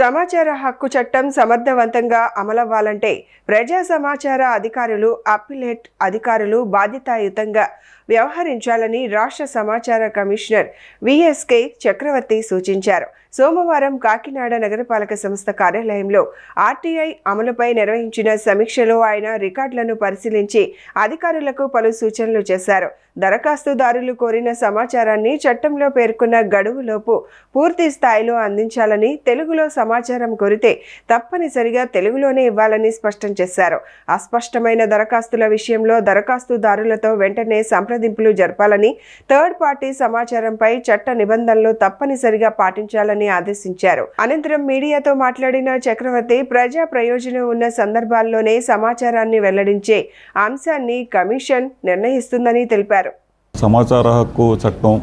సమాచార హక్కు చట్టం సమర్థవంతంగా అమలవ్వాలంటే ప్రజా సమాచార అధికారులు, అప్పీలేట్ అధికారులు బాధ్యతాయుతంగా వ్యవహరించాలని రాష్ట్ర సమాచార కమిషనర్ విఎస్కే చక్రవర్తి సూచించారు. సోమవారం కాకినాడ నగరపాలక సంస్థ కార్యాలయంలో ఆర్టీఐ అమలుపై నిర్వహించిన సమీక్షలో ఆయన రికార్డులను పరిశీలించి అధికారులకు పలు సూచనలు చేశారు. దరఖాస్తుదారులు కోరిన సమాచారాన్ని చట్టంలో పేర్కొన్న గడువులోపు పూర్తి స్థాయిలో అందించాలని, తెలుగులో సమాచారం కోరితే తప్పనిసరిగా తెలుగులోనే ఇవ్వాలని స్పష్టం చేశారు. అస్పష్టమైన దరఖాస్తుల విషయంలో దరఖాస్తుదారులతో వెంటనే సంప్రదింపులు జరపాలని, థర్డ్ పార్టీ సమాచారంపై చట్ట నిబంధనలు తప్పనిసరిగా పాటించాలని ఆదేశించారు. అనంతరం మీడియాతో మాట్లాడిన చక్రవర్తి, ప్రజా ప్రయోజనం ఉన్న సందర్భాల్లోనే సమాచారాన్ని వెల్లడించే అంశాన్ని కమిషన్ నిర్ణయిస్తుందని తెలిపారు. సమాచార హక్కు చట్టం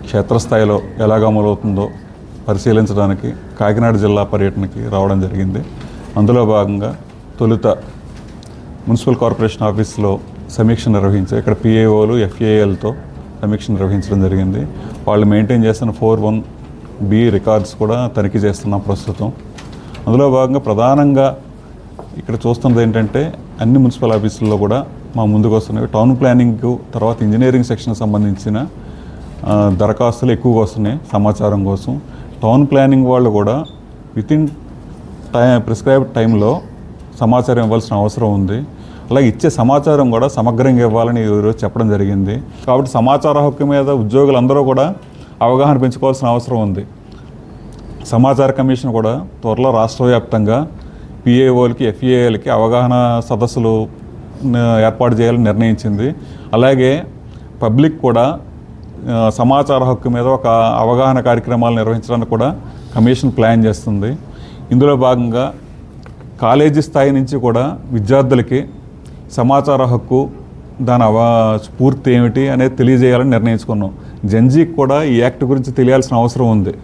క్షేత్రస్థాయిలో ఎలాగ అమలవుతుందో పరిశీలించడానికి కాకినాడ జిల్లా పర్యటనకి రావడం జరిగింది. అందులో భాగంగా తొలుత మున్సిపల్ కార్పొరేషన్ ఆఫీస్లో సమీక్ష నిర్వహించి ఇక్కడ పిఏఓలు, ఎఫ్ఏఎల్తో సమీక్ష నిర్వహించడం జరిగింది. వాళ్ళు మెయింటైన్ చేస్తున్న 41B రికార్డ్స్ కూడా తనిఖీ చేస్తున్నాం ప్రస్తుతం. అందులో భాగంగా ప్రధానంగా ఇక్కడ చూస్తున్నది ఏంటంటే అన్ని మున్సిపల్ ఆఫీసుల్లో కూడా మా ముందుకు వస్తున్నవి టౌన్ ప్లానింగ్, తర్వాత ఇంజనీరింగ్ సెక్షన్ సంబంధించిన దరఖాస్తులు ఎక్కువగా వస్తున్నాయి సమాచారం కోసం. టౌన్ ప్లానింగ్ వాళ్ళు కూడా వితిన్ ప్రిస్క్రైబ్డ్ టైంలో సమాచారం ఇవ్వాల్సిన అవసరం ఉంది. అలాగే ఇచ్చే సమాచారం కూడా సమగ్రంగా ఇవ్వాలని ఈరోజు చెప్పడం జరిగింది. కాబట్టి సమాచార హక్కు మీద ఉద్యోగులందరూ కూడా అవగాహన పెంచుకోవాల్సిన అవసరం ఉంది. సమాచార కమిషన్ కూడా త్వరలో రాష్ట్ర వ్యాప్తంగా పిఏఓలకి, ఎఫ్ఏఎల్కి అవగాహన సదస్సులు ఏర్పాటు చేయాలని నిర్ణయించింది. అలాగే పబ్లిక్ కూడా సమాచార హక్కు మీద ఒక అవగాహన కార్యక్రమాలు నిర్వహించడానికి కూడా కమిషన్ ప్లాన్ చేస్తుంది. ఇందులో భాగంగా కాలేజీ స్థాయి నుంచి కూడా విద్యార్థులకి సమాచార హక్కు, దాని స్ఫూర్తి ఏమిటి అనేది తెలియజేయాలని నిర్ణయించుకున్నాం. జెన్జీకి కూడా ఈ యాక్ట్ గురించి తెలియాల్సిన అవసరం ఉంది.